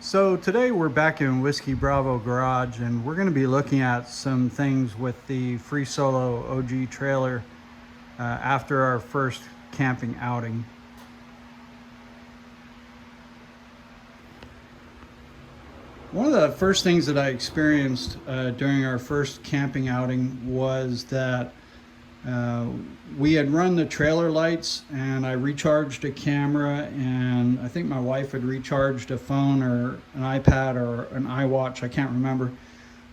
So today we're back in Whiskey Bravo Garage and we're going to be looking at some things with the FreeSolo OG trailer after our first camping outing. One of the first things that I experienced during our first camping outing was that we had run the trailer lights and I recharged a camera, and I think my wife had recharged a phone or an iPad or an iWatch, I can't remember.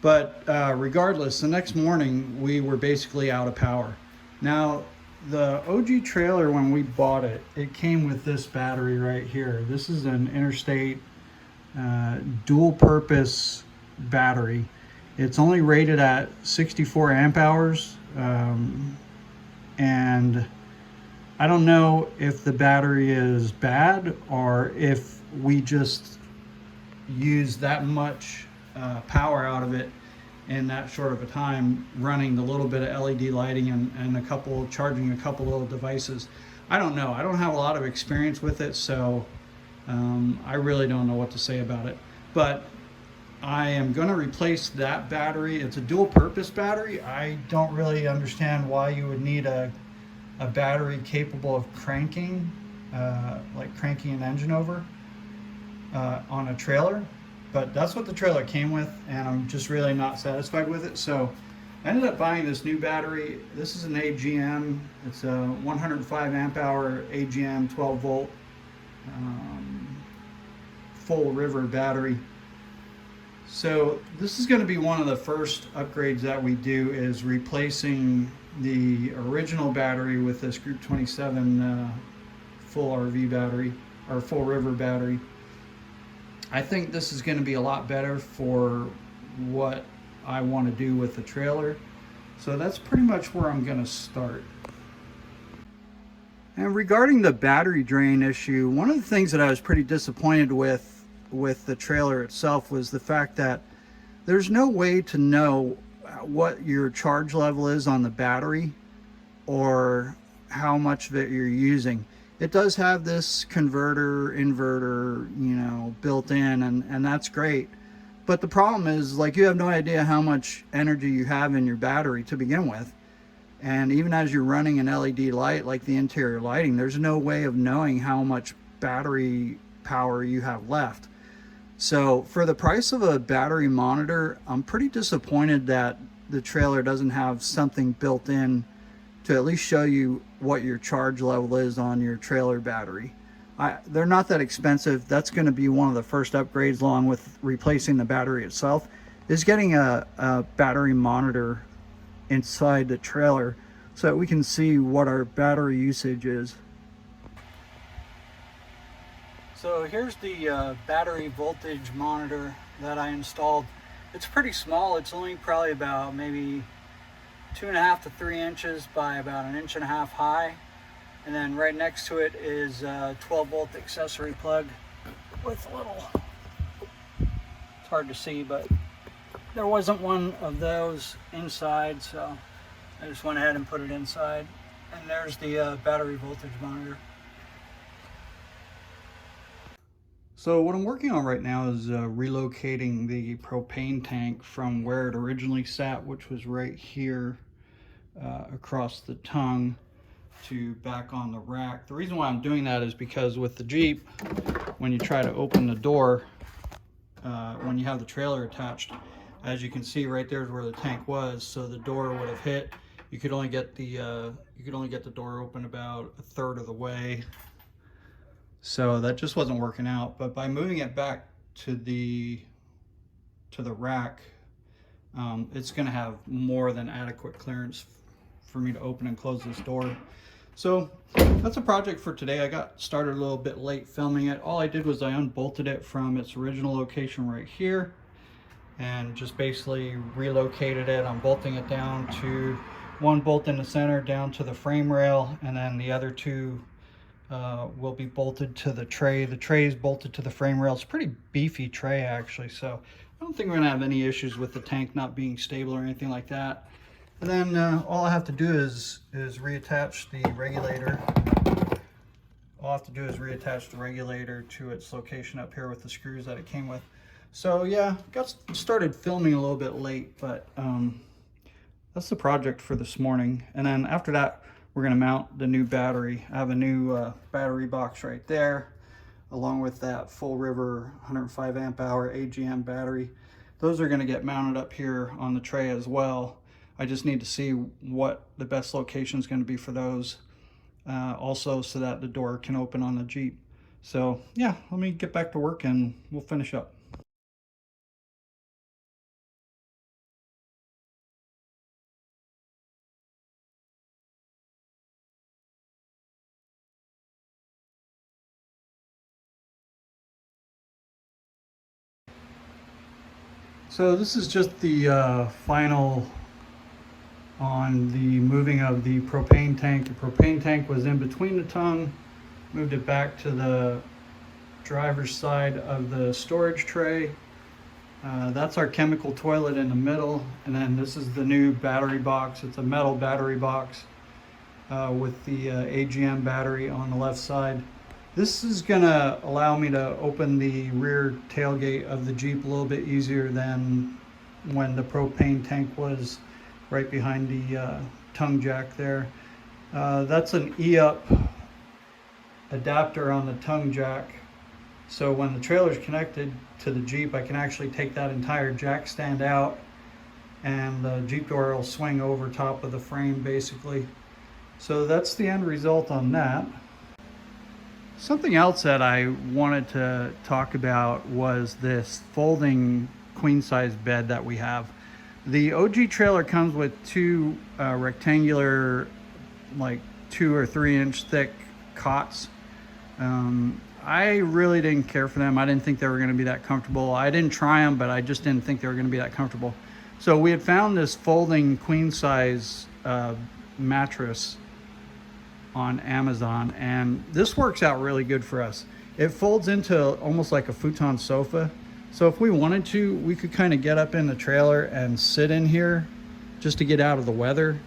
But regardless, the next morning we were basically out of power. Now, the OG trailer, when we bought it, it came with this battery right here. This is an Interstate dual purpose battery. It's only rated at 64 amp hours. And I don't know if the battery is bad or if we just use that much power out of it in that short of a time, running the little bit of LED lighting and charging a couple little devices. I don't know. I don't have a lot of experience with it, so I really don't know what to say about it. But I am going to replace that battery. It's a dual purpose battery. I don't really understand why you would need a battery capable of cranking, like cranking an engine over on a trailer. But that's what the trailer came with, and I'm just really not satisfied with it. So I ended up buying this new battery. This is an AGM. It's a 105 amp hour AGM 12 volt full river battery. So this is going to be one of the first upgrades that we do, is replacing the original battery with this Group 27 full RV battery, or full river battery. I think this is going to be a lot better for what I want to do with the trailer. So that's pretty much where I'm going to start. And regarding the battery drain issue, one of the things that I was pretty disappointed with the trailer itself was the fact that there's no way to know what your charge level is on the battery or how much of it you're using. It does have this converter, inverter, built in, and that's great. But the problem is, like, you have no idea how much energy you have in your battery to begin with. And even as you're running an LED light, like the interior lighting, there's no way of knowing how much battery power you have left. So for the price of a battery monitor, I'm pretty disappointed that the trailer doesn't have something built in to at least show you what your charge level is on your trailer battery. They're not that expensive. That's going to be one of the first upgrades, along with replacing the battery itself, is getting a battery monitor inside the trailer so that we can see what our battery usage is. So here's the battery voltage monitor that I installed. It's pretty small. It's only probably about maybe 2.5 to 3 inches by about 1.5 inches high. And then right next to it is a 12 volt accessory plug with a little, it's hard to see, but there wasn't one of those inside, so I just went ahead and put it inside. And there's the battery voltage monitor. So what I'm working on right now is relocating the propane tank from where it originally sat, which was right here across the tongue, to back on the rack. The reason why I'm doing that is because with the Jeep, when you try to open the door, when you have the trailer attached, as you can see right there is where the tank was, so the door would have hit. You could only get the door open about 1/3 of the way. So that just wasn't working out. But by moving it back to the rack, it's going to have more than adequate clearance for me to open and close this door. So that's a project for today. I got started a little bit late filming it. All I did was I unbolted it from its original location right here and just basically relocated it. I'm bolting it down to one bolt in the center down to the frame rail, and then the other two will be bolted to the tray. The tray is bolted to the frame rail. It's a pretty beefy tray actually, so I don't think we're gonna have any issues with the tank not being stable or anything like that. And then all I have to do is reattach the regulator All I have to do is reattach the regulator to its location up here with the screws that it came with. So yeah, got started filming a little bit late, but that's the project for this morning. And then after that, we're gonna mount the new battery. I have a new battery box right there, along with that Full River 105 amp hour AGM battery. Those are gonna get mounted up here on the tray as well. I just need to see what the best location is gonna be for those. Also so that the door can open on the Jeep. So yeah, let me get back to work and we'll finish up. So this is just the final on the moving of the propane tank. The propane tank was in between the tongue, moved it back to the driver's side of the storage tray. That's our chemical toilet in the middle, and then this is the new battery box. It's a metal battery box with the AGM battery on the left side. This is gonna allow me to open the rear tailgate of the Jeep a little bit easier than when the propane tank was right behind the tongue jack there. That's an E-up adapter on the tongue jack. So when the trailer's connected to the Jeep, I can actually take that entire jack stand out and the Jeep door will swing over top of the frame basically. So that's the end result on that. Something else that I wanted to talk about was this folding queen size bed that we have. The OG trailer comes with two rectangular, like 2 or 3 inch thick cots. I really didn't care for them. I didn't think they were going to be that comfortable. I didn't try them, but I just didn't think they were going to be that comfortable. So we had found this folding queen size mattress on Amazon, and this works out really good for us. It folds into almost like a futon sofa. So if we wanted to, we could kind of get up in the trailer and sit in here just to get out of the weather.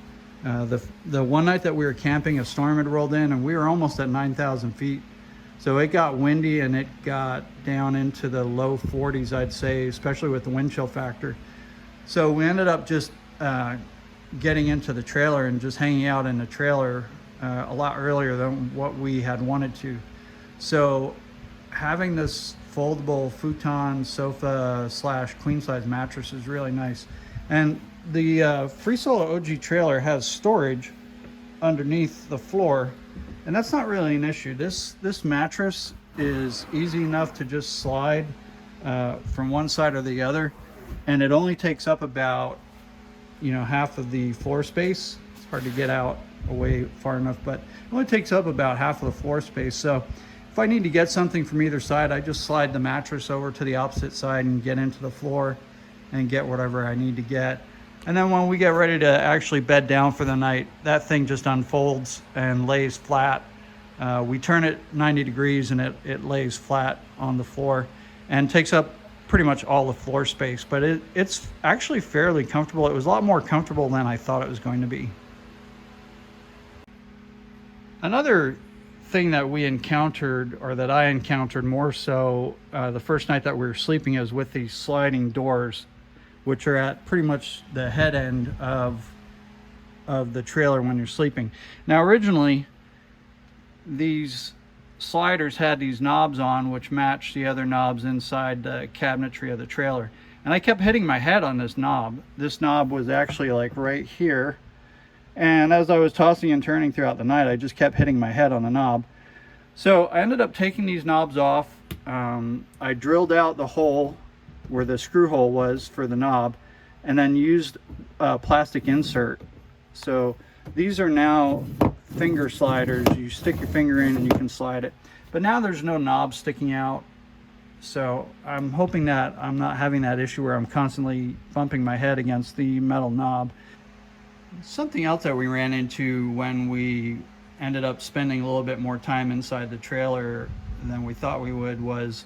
The one night that we were camping, a storm had rolled in and we were almost at 9,000 feet. So it got windy and it got down into the low 40s, I'd say, especially with the wind chill factor. So we ended up just getting into the trailer and just hanging out in the trailer a lot earlier than what we had wanted to. So having this foldable futon sofa slash queen size mattress is really nice. And the FreeSolo OG trailer has storage underneath the floor, and that's not really an issue. This mattress is easy enough to just slide from one side or the other, and it only takes up about, you know, half of the floor space. It's hard to get out away far enough, but it only takes up about half of the floor space. So if I need to get something from either side, I just slide the mattress over to the opposite side and get into the floor and get whatever I need to get. And then when we get ready to actually bed down for the night, that thing just unfolds and lays flat. We turn it 90 degrees and it lays flat on the floor and takes up pretty much all the floor space. But it's actually fairly comfortable. It was a lot more comfortable than I thought it was going to be. Another thing that we encountered, or that I encountered more so the first night that we were sleeping, is with these sliding doors, which are at pretty much the head end of the trailer when you're sleeping. Now originally these sliders had these knobs on which matched the other knobs inside the cabinetry of the trailer, and I kept hitting my head on this knob. This knob was actually like right here, and as I was tossing and turning throughout the night, I just kept hitting my head on the knob. So I ended up taking these knobs off. I drilled out the hole where the screw hole was for the knob, and then used a plastic insert. So these are now finger sliders. You stick your finger in and you can slide it. But now there's no knob sticking out. So I'm hoping that I'm not having that issue where I'm constantly bumping my head against the metal knob. Something else that we ran into when we ended up spending a little bit more time inside the trailer than we thought we would was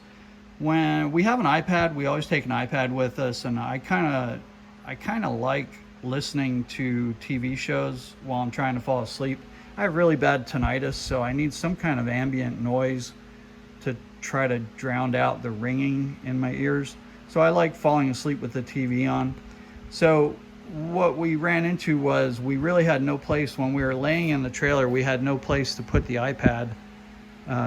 when we have an iPad. We always take an iPad with us, and I kind of like listening to TV shows while I'm trying to fall asleep. I have really bad tinnitus, so I need some kind of ambient noise to try to drown out the ringing in my ears. So I like falling asleep with the TV on. So what we ran into was we really had no place when we were laying in the trailer. We had no place to put the iPad.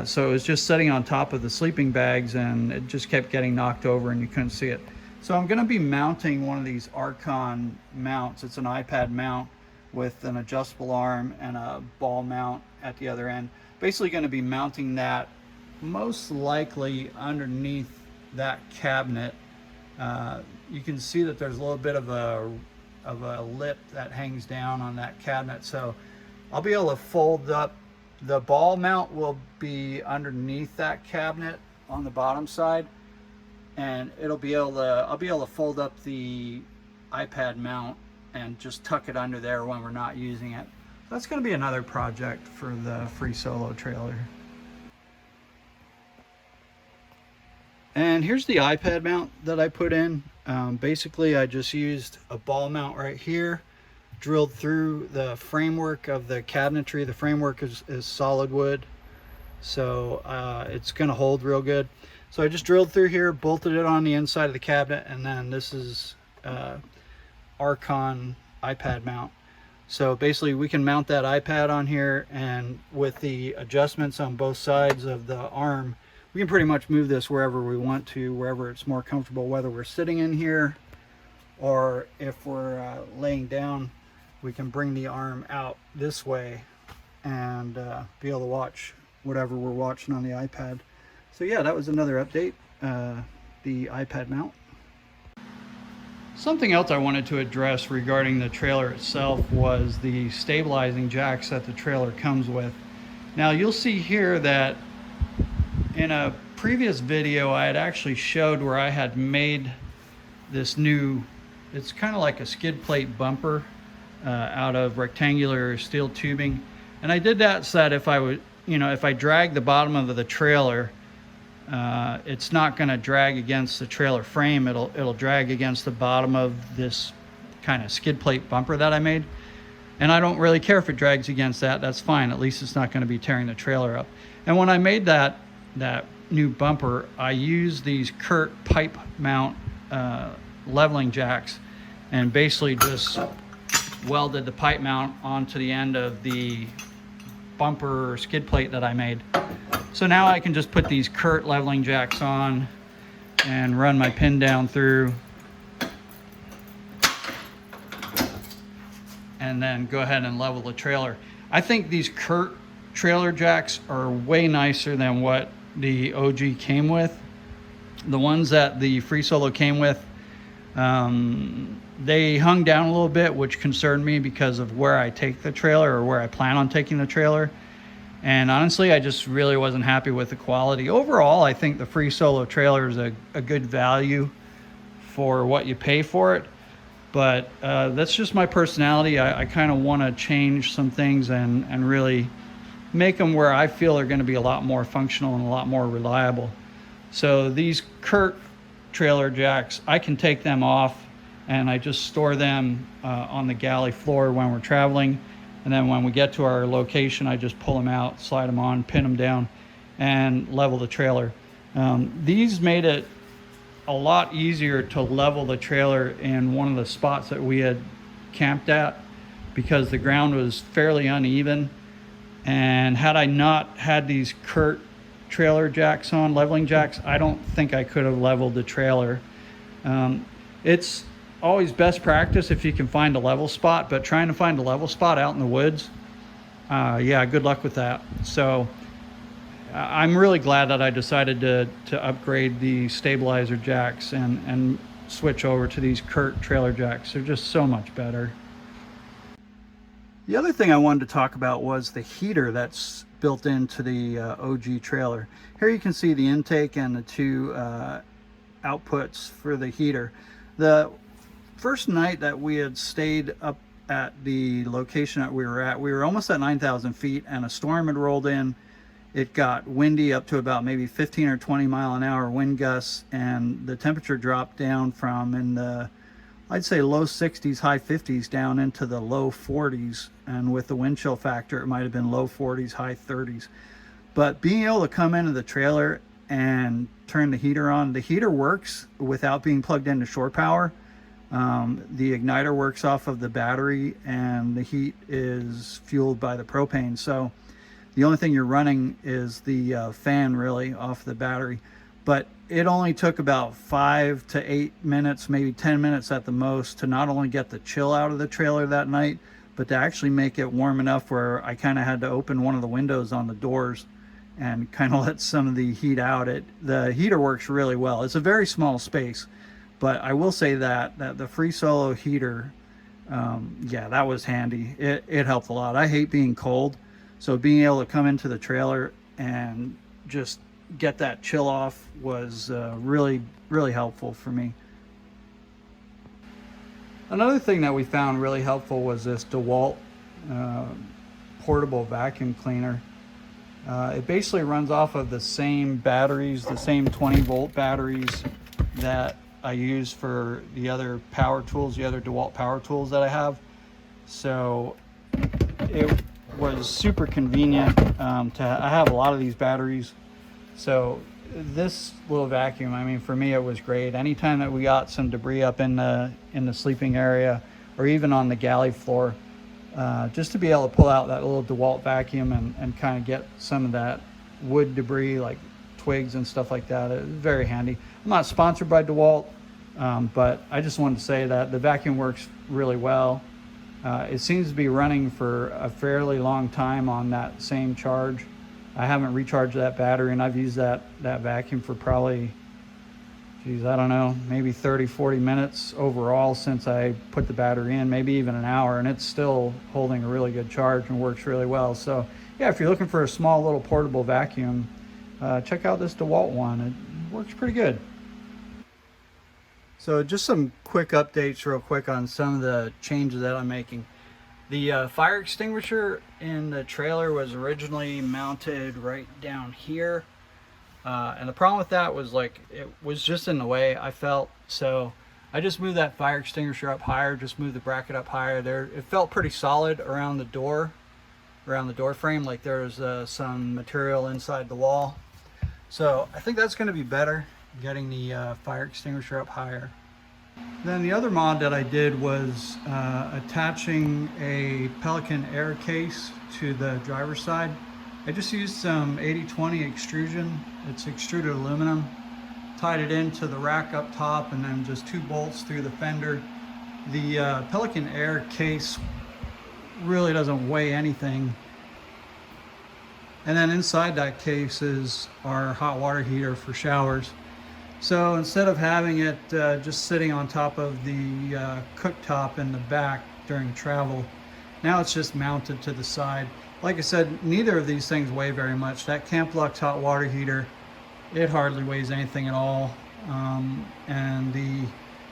So it was just sitting on top of the sleeping bags, and it just kept getting knocked over and you couldn't see it. So I'm going to be mounting one of these Archon mounts. It's an iPad mount with an adjustable arm and a ball mount at the other end. Basically going to be mounting that most likely underneath that cabinet. You can see that there's a little bit of a lip that hangs down on that cabinet. So I'll be able to fold up. The ball mount will be underneath that cabinet on the bottom side, and I'll be able to fold up the iPad mount and just tuck it under there when we're not using it. That's going to be another project for the FreeSolo trailer. And here's the iPad mount that I put in. Basically, I just used a ball mount right here, drilled through the framework of the cabinetry. The framework is solid wood, so it's going to hold real good. So I just drilled through here, bolted it on the inside of the cabinet, and then this is Archon iPad mount. So basically we can mount that iPad on here, and with the adjustments on both sides of the arm, we can pretty much move this wherever we want to, wherever it's more comfortable, whether we're sitting in here or if we're laying down. We can bring the arm out this way and be able to watch whatever we're watching on the iPad. So yeah, that was another update, the iPad mount. Something else I wanted to address regarding the trailer itself was the stabilizing jacks that the trailer comes with. Now you'll see here that in a previous video I had actually showed where I had made this new, it's kind of like a skid plate bumper out of rectangular steel tubing, and I did that so that if I would, if I drag the bottom of the trailer, it's not going to drag against the trailer frame. It'll drag against the bottom of this kind of skid plate bumper that I made, and I don't really care if it drags against that. That's fine. At least it's not going to be tearing the trailer up. And when I made that new bumper, I used these Curt pipe mount leveling jacks, and basically just welded the pipe mount onto the end of the bumper skid plate that I made. So now I can just put these Curt leveling jacks on and run my pin down through, and then go ahead and level the trailer. I think these Curt trailer jacks are way nicer than what the OG came with. The ones that the FreeSolo came with, they hung down a little bit, which concerned me because of where I take the trailer, or where I plan on taking the trailer. And honestly, I just really wasn't happy with the quality. Overall, I think the FreeSolo trailer is a good value for what you pay for it. But that's just my personality. I kind of want to change some things and really make them where I feel are going to be a lot more functional and a lot more reliable. So these Curt trailer jacks, I can take them off and I just store them on the galley floor when we're traveling. And then when we get to our location, I just pull them out, slide them on, pin them down, and level the trailer. These made it a lot easier to level the trailer in one of the spots that we had camped at, because the ground was fairly uneven. And had I not had these Curt trailer jacks on, leveling jacks, I don't think I could have leveled the trailer. It's always best practice if you can find a level spot, but trying to find a level spot out in the woods, yeah, good luck with that. So I'm really glad that I decided to upgrade the stabilizer jacks and switch over to these Curt trailer jacks. They're just so much better. The other thing I wanted to talk about was the heater that's built into the OG trailer. Here you can see the intake and the two outputs for the heater. The first night that we had stayed up at the location that we were almost at 9,000 feet, and a storm had rolled in. It got windy up to about maybe 15 or 20 mile an hour wind gusts, and the temperature dropped down from in the I'd say low 60s, high 50s down into the low 40s. And with the wind chill factor, it might have been low 40s, high 30s. But being able to come into the trailer and turn the heater on, the heater works without being plugged into shore power. The igniter works off of the battery and the heat is fueled by the propane. So the only thing you're running is the fan really off the battery. But it only took about 5 to 8 minutes, maybe 10 minutes at the most, to not only get the chill out of the trailer that night, but to actually make it warm enough where I kind of had to open one of the windows on the doors and kind of let some of the heat out. The heater works really well. It's a very small space, but I will say that the FreeSolo heater, yeah, that was handy. It helped a lot. I hate being cold, so being able to come into the trailer and just get that chill off was really helpful for me. Another thing that we found really helpful was this DeWalt portable vacuum cleaner. It basically runs off of the same batteries, the same 20-volt batteries that I use for the other power tools, the other DeWalt power tools that I have. So it was super convenient. I have a lot of these batteries. So this little vacuum, I mean, for me, it was great. Anytime that we got some debris up in the sleeping area or even on the galley floor, just to be able to pull out that little DeWalt vacuum and kind of get some of that wood debris like twigs and stuff like that, it was very handy. I'm not sponsored by DeWalt, but I just wanted to say that the vacuum works really well. It seems to be running for a fairly long time on that same charge. I haven't recharged that battery, and I've used that vacuum for probably, geez, I don't know, maybe 30, 40 minutes overall since I put the battery in, maybe even an hour, and it's still holding a really good charge and works really well. So yeah, if you're looking for a small little portable vacuum, check out this DeWalt one. It works pretty good. So just some quick updates real quick on some of the changes that I'm making. The fire extinguisher in the trailer was originally mounted right down here. And the problem with that was like, it was just in the way, I felt. So I just moved that fire extinguisher up higher, just moved the bracket up higher there. It felt pretty solid around the door frame, like there's some material inside the wall. So I think that's going to be better, getting the fire extinguisher up higher. Then the other mod that I did was attaching a Pelican air case to the driver's side. I just used some 80/20 extrusion. It's extruded aluminum. Tied it into the rack up top and then just 2 bolts through the fender. The Pelican air case really doesn't weigh anything. And then inside that case is our hot water heater for showers. So instead of having it just sitting on top of the cooktop in the back during travel, now it's just mounted to the side. Like I said, neither of these things weigh very much. That Camp Lux hot water heater, it hardly weighs anything at all. And the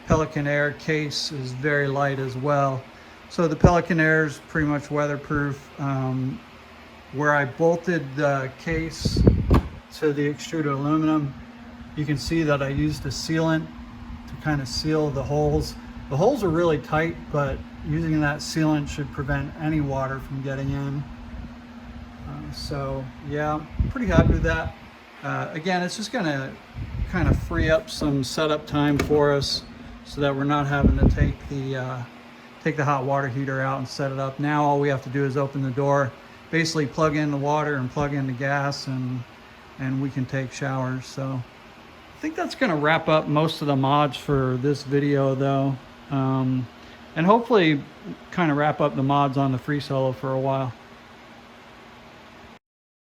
Pelican Air case is very light as well. So the Pelican Air is pretty much weatherproof. Where I bolted the case to the extruded aluminum, you can see that I used a sealant to kind of seal the holes. The holes are really tight, but using that sealant should prevent any water from getting in. So yeah, I'm pretty happy with that. Again, it's just gonna kind of free up some setup time for us so that we're not having to take the hot water heater out and set it up. Now all we have to do is open the door, basically plug in the water and plug in the gas, and we can take showers. So I think that's going to wrap up most of the mods for this video though, and hopefully kind of wrap up the mods on the FreeSolo for a while.